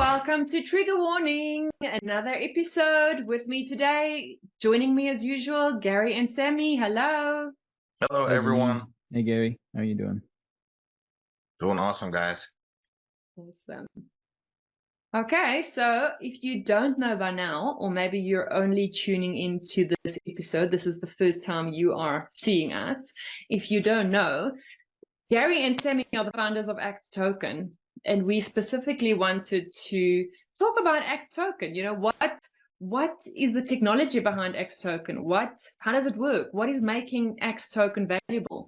welcome to Trigger Warning, another episode with me today. Joining me as usual, Gary and Sammy. Hello. Hello, Hey, everyone. Janine. Hey, Gary. How are you doing? Doing awesome, guys. Awesome. Okay, so if you don't know by now, or maybe you're only tuning into this episode, this is the first time you are seeing us. If you don't know, Gary and Sammy are the founders of Act Token, and we specifically wanted to talk about Act Token. You know, what is the technology behind X Token? How does it work? What is making X Token valuable?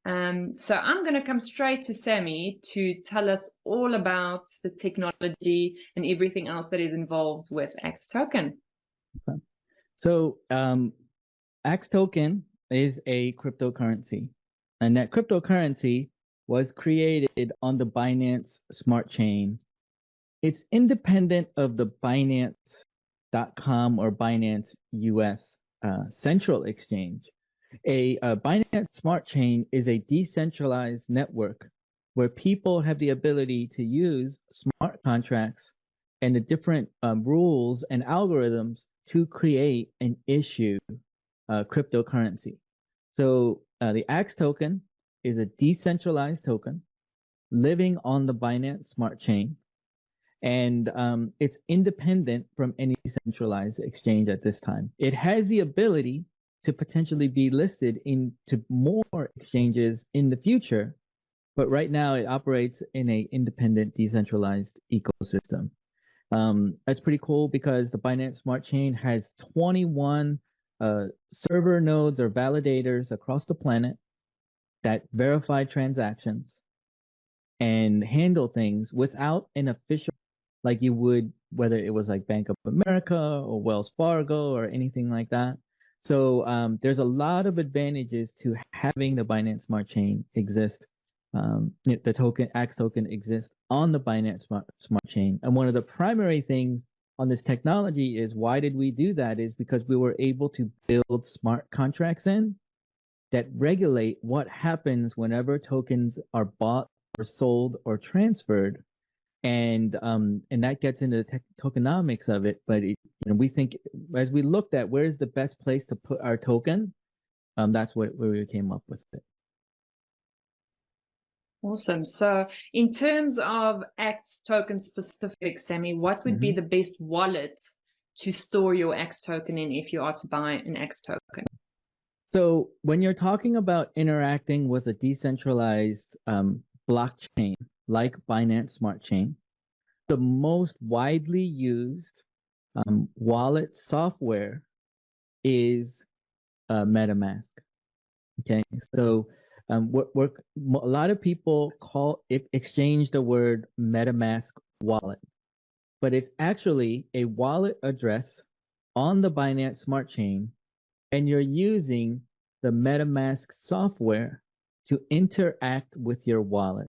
So I'm going to come straight to Sammy to tell us all about the technology and everything else that is involved with X Token. Okay. So Ax token is a cryptocurrency, and that cryptocurrency was created on the Binance Smart Chain. It's independent of the Binance.com or Binance US central exchange. A Binance Smart Chain is a decentralized network where people have the ability to use smart contracts and the different rules and algorithms to create and issue cryptocurrency. So the Ax token is a decentralized token living on the Binance Smart Chain, and it's independent from any centralized exchange at this time. It has the ability to potentially be listed into more exchanges in the future, but right now it operates in an independent, decentralized ecosystem. That's pretty cool because the Binance Smart Chain has 21 server nodes or validators across the planet that verify transactions and handle things without an official, like you would, whether it was like Bank of America or Wells Fargo or anything like that. So there's a lot of advantages to having the Binance Smart Chain exist. The token Ax token exists on the Binance Smart Chain, and one of the primary things on this technology is why did we do that? Is because we were able to build smart contracts in that regulate what happens whenever tokens are bought or sold or transferred, and that gets into the tokenomics of it. But we think as we looked at where's the best place to put our token, that's where we came up with it. Awesome. So in terms of X token specific, Sammy, what would be the best wallet to store your X token in if you are to buy an X token? So when you're talking about interacting with a decentralized blockchain like Binance Smart Chain, the most widely used wallet software is MetaMask. Okay, so a lot of people exchange the word MetaMask wallet, but it's actually a wallet address on the Binance Smart Chain, and you're using the MetaMask software to interact with your wallet.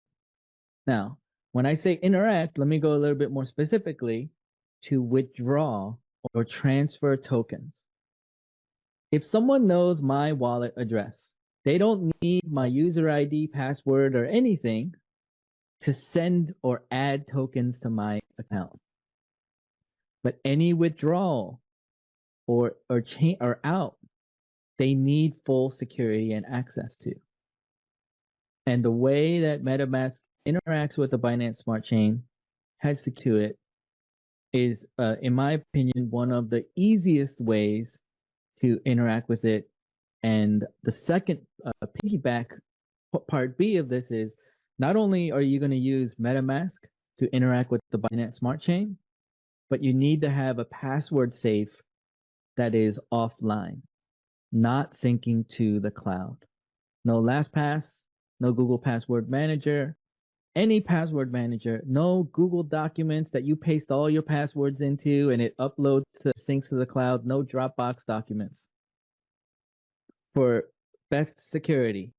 Now, when I say interact, let me go a little bit more specifically to withdraw or transfer tokens. If someone knows my wallet address, they don't need my user ID, password, or anything to send or add tokens to my account. But any withdrawal or out, they need full security and access to. And the way that MetaMask interacts with the Binance Smart Chain has secured it is, in my opinion, one of the easiest ways to interact with it. And the second piggyback part B of this is not only are you going to use MetaMask to interact with the Binance Smart Chain, but you need to have a password safe that is offline, not syncing to the cloud. No LastPass, no Google Password Manager, any password manager, no Google documents that you paste all your passwords into and it uploads to syncs to the cloud, no Dropbox documents. For best security,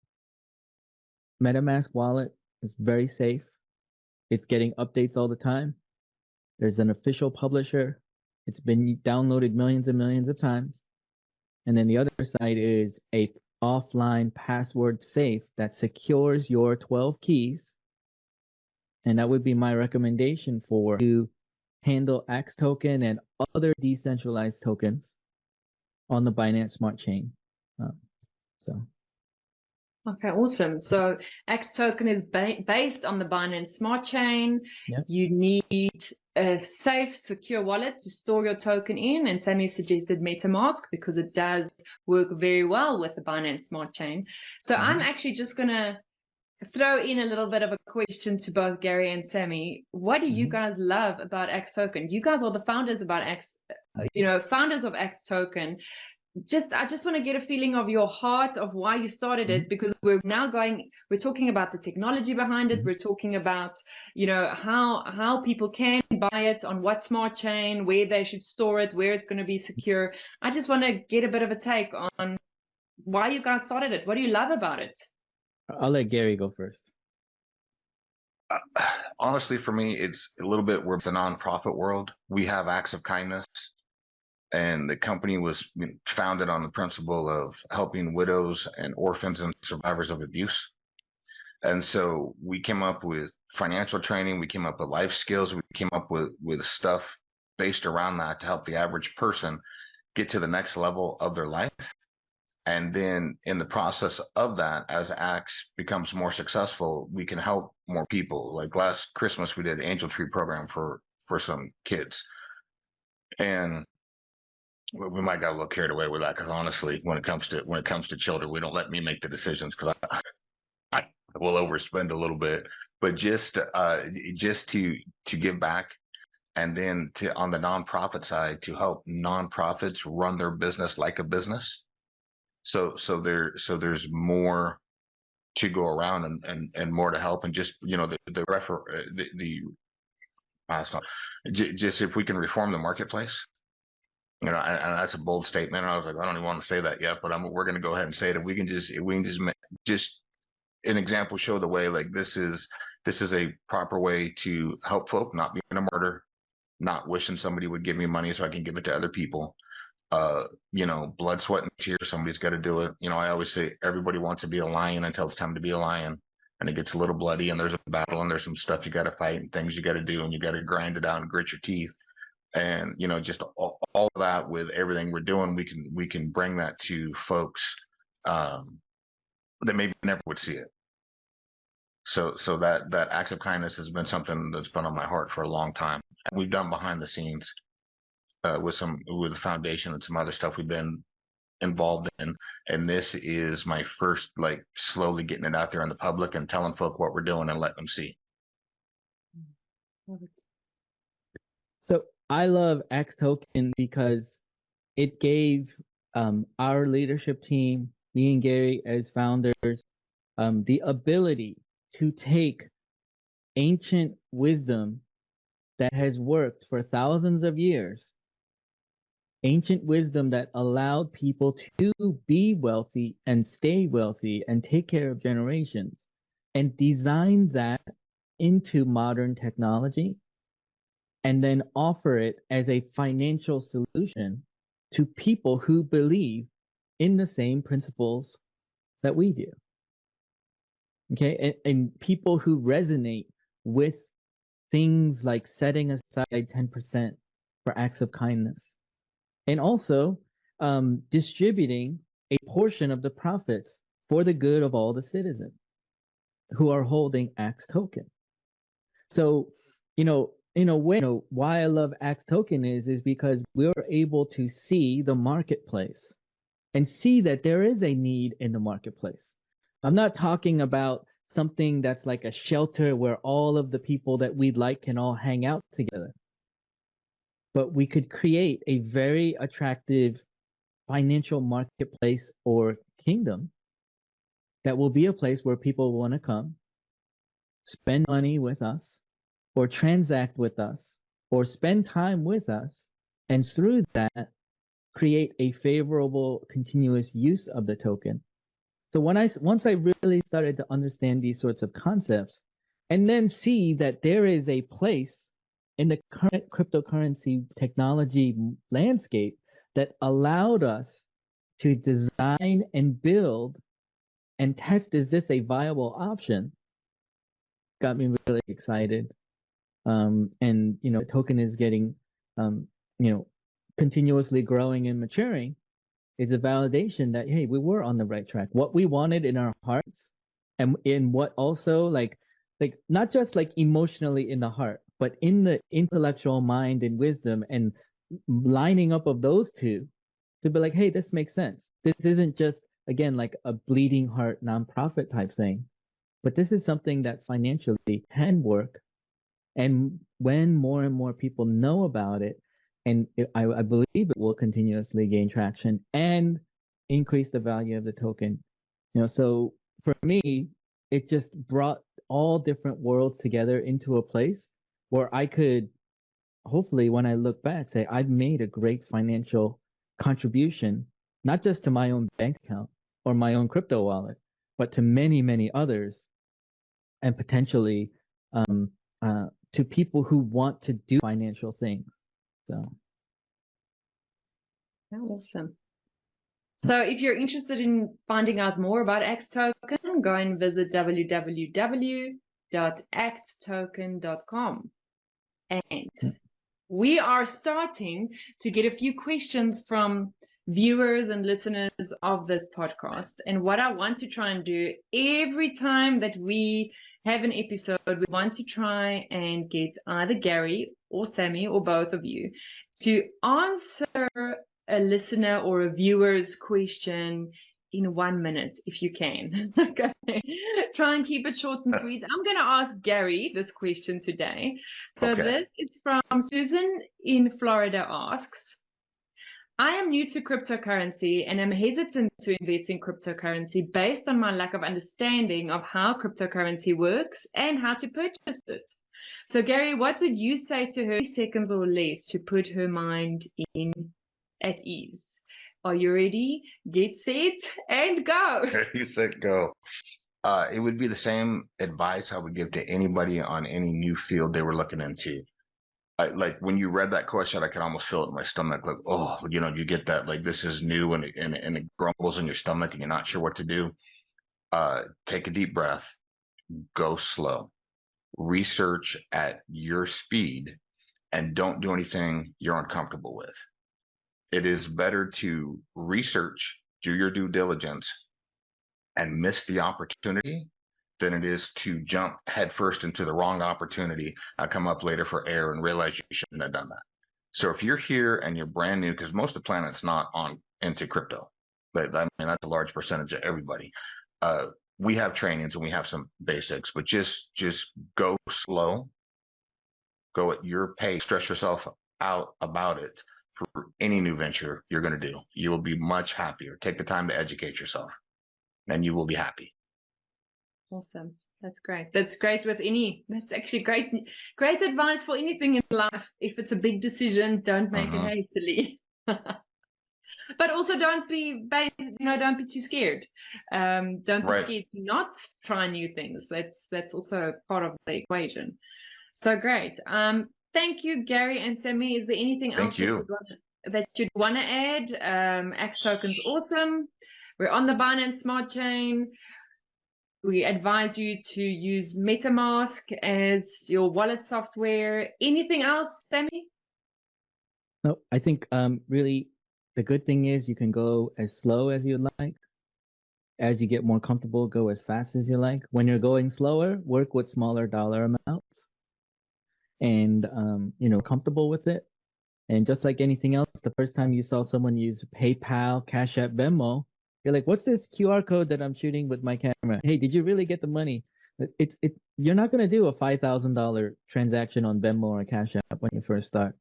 MetaMask wallet is very safe. It's getting updates all the time. There's an official publisher. It's been downloaded millions and millions of times. And then the other side is a offline password safe that secures your 12 keys. And that would be my recommendation for you handle Axe token and other decentralized tokens on the Binance Smart Chain. So. Okay, awesome. So X token is based on the Binance Smart Chain. Yep. You need a safe, secure wallet to store your token in, and Sammy suggested MetaMask because it does work very well with the Binance Smart Chain. So I'm actually just going to throw in a little bit of a question to both Gary and Sammy. What do you guys love about X token? You guys are the founders about X, founders of X token. I just want to get a feeling of your heart of why you started it, because we're talking about the technology behind it. We're talking about, how people can buy it, on what smart chain, where they should store it, where it's going to be secure. I just want to get a bit of a take on why you guys started it. What do you love about it? I'll let Gary go first. Honestly, for me, it's a little bit, we're the nonprofit world. We have acts of kindness. And the company was founded on the principle of helping widows and orphans and survivors of abuse. And so we came up with financial training. We came up with life skills. We came up with stuff based around that to help the average person get to the next level of their life. And then in the process of that, as Axe becomes more successful, we can help more people. Like last Christmas, we did an angel tree program for some kids. And we might got a little carried away with that, because honestly, when it comes to children, we don't let me make the decisions, because I will overspend a little bit. But just to give back, and then to, on the nonprofit side, to help nonprofits run their business like a business. So there's more to go around, and more to help, and just just if we can reform the marketplace. And that's a bold statement. And I was like, I don't even want to say that yet, but we're going to go ahead and say it. If we can just an example, show the way, like this is a proper way to help folk, not being a martyr, not wishing somebody would give me money so I can give it to other people. Blood, sweat, and tears. Somebody's got to do it. I always say everybody wants to be a lion until it's time to be a lion. And it gets a little bloody, and there's a battle, and there's some stuff you got to fight, and things you got to do, and you got to grind it out and grit your teeth. And just all that, with everything we're doing, we can bring that to folks that maybe never would see it. So that acts of kindness has been something that's been on my heart for a long time, and we've done behind the scenes with the foundation and some other stuff we've been involved in. And this is my first, like, slowly getting it out there in the public and telling folk what we're doing and letting them see. Love it. So I love X token because it gave our leadership team, me and Gary as founders, the ability to take ancient wisdom that has worked for thousands of years, ancient wisdom that allowed people to be wealthy and stay wealthy and take care of generations, and design that into modern technology, and then offer it as a financial solution to people who believe in the same principles that we do. Okay, and people who resonate with things like setting aside 10% for acts of kindness, and also distributing a portion of the profits for the good of all the citizens who are holding Axe token. So, in a way, why I love Axe token is because we're able to see the marketplace and see that there is a need in the marketplace. I'm not talking about something that's like a shelter where all of the people that we'd like can all hang out together. But we could create a very attractive financial marketplace or kingdom that will be a place where people want to come, spend money with us, or transact with us, or spend time with us, and through that, create a favorable continuous use of the token. So once I really started to understand these sorts of concepts, and then see that there is a place in the current cryptocurrency technology landscape that allowed us to design and build and test, is this a viable option, got me really excited. and the token is getting continuously growing and maturing, is a validation that, hey, we were on the right track. What we wanted in our hearts, and in what also like not just like emotionally in the heart, but in the intellectual mind and wisdom, and lining up of those two to be like, hey, this makes sense. This isn't just, again, like a bleeding heart nonprofit type thing, but this is something that financially can work. And when more and more people know about it, and I believe it will continuously gain traction and increase the value of the token. So for me, it just brought all different worlds together into a place where I could hopefully, when I look back, say I've made a great financial contribution, not just to my own bank account or my own crypto wallet, but to many, many others, and potentially to people who want to do financial things. So awesome. So if you're interested in finding out more about X Token, go and visit www.acttoken.com. And we are starting to get a few questions from viewers and listeners of this podcast. And what I want to try and do every time that we have an episode, we want to try and get either Gary or Sammy or both of you to answer a listener or a viewer's question in 1 minute, if you can. Okay. Try and keep it short and sweet. I'm going to ask Gary this question today. So This is from Susan in Florida asks, I am new to cryptocurrency and am hesitant to invest in cryptocurrency based on my lack of understanding of how cryptocurrency works and how to purchase it. So Gary, what would you say to her, 30 seconds or less, to put her mind at ease? Are you ready? Get set and go. Ready, set, go. It would be the same advice I would give to anybody on any new field they were looking into. Like when you read that question, I could almost feel it in my stomach. Like, oh, you get that, like, this is new, and it grumbles in your stomach and you're not sure what to do. Take a deep breath, go slow, research at your speed, and don't do anything you're uncomfortable with. It is better to research, do your due diligence, and miss the opportunity than it is to jump headfirst into the wrong opportunity and come up later for air and realize you shouldn't have done that. So if you're here and you're brand new, because most of the planet's not into crypto, but I mean, that's a large percentage of everybody. We have trainings and we have some basics, but just go slow, go at your pace, stress yourself out about it. For any new venture you're going to do, you will be much happier. Take the time to educate yourself and you will be happy. Awesome. That's great. That's great that's actually great advice for anything in life. If it's a big decision, don't make it hastily. But also don't be too scared. Don't be scared to not try new things. That's also part of the equation. So great. Thank you, Gary and Sammy. Is there anything else that you'd want to add? X Token's awesome. We're on the Binance Smart Chain. We advise you to use MetaMask as your wallet software. Anything else, Sammy? No, I think really the good thing is you can go as slow as you'd like. As you get more comfortable, go as fast as you like. When you're going slower, work with smaller dollar amounts. And comfortable with it. And just like anything else, the first time you saw someone use PayPal, Cash App, Venmo, you're like, what's this QR code that I'm shooting with my camera? Hey, did you really get the money? You're not going to do a $5,000 transaction on Venmo or Cash App when you first start.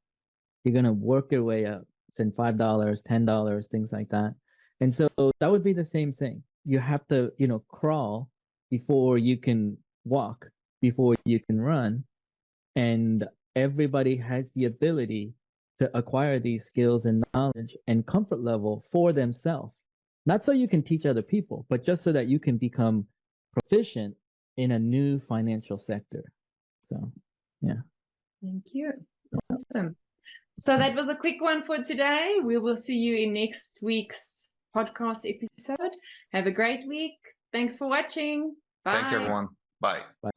You're going to work your way up, send $5, $10, things like that. And so that would be the same thing. You have to, crawl before you can walk, before you can run. And everybody has the ability to acquire these skills and knowledge and comfort level for themselves. Not so you can teach other people, but just so that you can become proficient in a new financial sector. So, yeah. Thank you. Awesome. So that was a quick one for today. We will see you in next week's podcast episode. Have a great week. Thanks for watching. Bye. Thanks, everyone. Bye. Bye.